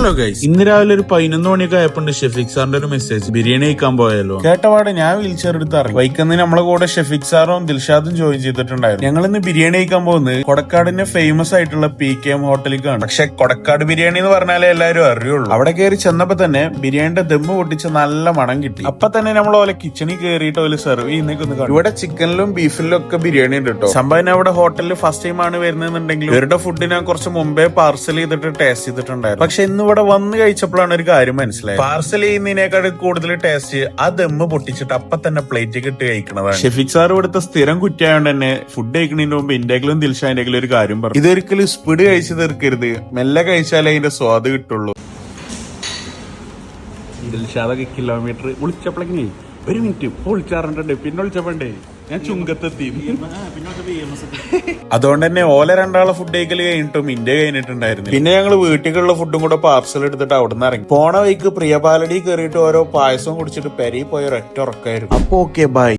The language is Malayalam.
ഹലോ ഗൈസ്, ഇന്ന് രാവിലെ ഒരു 11 മണിയൊക്കെ ആയപ്പോണ്ട് ഷെഫീഖ് സാറിന്റെ ഒരു മെസ്സേജ്, ബിരിയാണി കഴിക്കാൻ പോയാലോ. കേട്ടപാട് ഞാൻ വീൽ ചെയർ എടുത്ത് ഇറങ്ങി. ബൈക്കിന്ന് നമ്മളെ കൂടെ ഷെഫീഖ് സാറും ദിൽഷാദും ജോയിൻ ചെയ്തിട്ടുണ്ടായിരുന്നു. ഞങ്ങൾ ഇന്ന് ബിരിയാണി കഴിക്കാൻ പോകുന്നത് കൊടക്കാടിന്റെ ഫേമസ് ആയിട്ടുള്ള PKM ഹോട്ടലിലേക്കാണ്. പക്ഷെ കൊടക്കാട് ബിരിയാണി എന്ന് പറഞ്ഞാലേ എല്ലാവരും അറിയുള്ളൂ. അവിടെ കയറി ചെന്നപ്പോ തന്നെ ബിരിയാണിന്റെ ദമ്മ് പൊട്ടിച്ച് നല്ല മണം കിട്ടി. അപ്പൊ തന്നെ നമ്മൾ ഓലെ കിച്ചണിൽ കയറിയിട്ട് ഓല് സെർവ് ചെയ്യുന്നേക്കൊന്ന് കാണും. ഇവിടെ ചിക്കനിലും ബീഫിലും ഒക്കെ ബിരിയാണി ഉണ്ട് കേട്ടോ. സംഭവം അവിടെ ഹോട്ടലിൽ ഫസ്റ്റ് ടൈം ആണ് വരുന്നതെന്നുണ്ടെങ്കിൽ ഇവരുടെ ഫുഡ് ഞാൻ കുറച്ച് മുമ്പേ പാർസൽ ചെയ്തിട്ട് ടേസ്റ്റ് ചെയ്തിട്ടുണ്ടായിരുന്നു. പക്ഷെ ഇന്ന് ഇവിടെ വന്ന് കഴിച്ചപ്പോഴാണ് ഒരു കാര്യം മനസ്സിലായത്. പാർസൽ ചെയ്യുന്നതിനേക്കാൾ കൂടുതൽ ടേസ്റ്റ് ആ ദമ്മ് പൊട്ടിച്ചിട്ട് അപ്പൊ തന്നെ പ്ലേറ്റ് ഇട്ട് കഴിക്കണതാണ്. ഷെഫീഖ് സാർ ഇവിടുത്തെ സ്ഥിരം കുറ്റിയായോണ്ട് തന്നെ ഫുഡ് കഴിക്കുന്നതിന് മുമ്പ് ഇന്ത്യയിലും ദിൽഷാന്റെങ്കിലും ഒരു കാര്യം പറഞ്ഞു, ഇതൊരിക്കലും സ്പീഡ് കഴിച്ച് തീർക്കരുത്, മെല്ലെ കഴിച്ചാലേ അതിന്റെ സ്വാദ് കിട്ടുള്ളൂ. ദിൽഷാദൊക്കെ കിലോമീറ്റർ വിളിച്ചപ്പോഴേക്കേ ഒരു മിനിറ്റ് ഇപ്പൊ വിളിച്ചാറുണ്ട്, പിന്നെ വിളിച്ചപ്പോണ്ടേ ഞാൻ ചുങ്കത്തെത്തി. അതുകൊണ്ട് തന്നെ ഓല രണ്ടാളെ ഫുഡ് കഴിക്കല് കഴിഞ്ഞിട്ടും ഇന്ത്യ കഴിഞ്ഞിട്ടുണ്ടായിരുന്നു. പിന്നെ ഞങ്ങൾ വീട്ടിലുള്ള ഫുഡും കൂടെ പാർസൽ എടുത്തിട്ട് അവിടെ നിന്ന് ഇറങ്ങി. പോണ വഴിക്ക് പ്രിയപാലടി കയറിയിട്ട് ഓരോ പായസവും കുടിച്ചിട്ട് പെരി പോയ ഒരൊറ്റ ഉറക്കായിരുന്നു. അപ്പൊ ഓക്കെ ബൈ.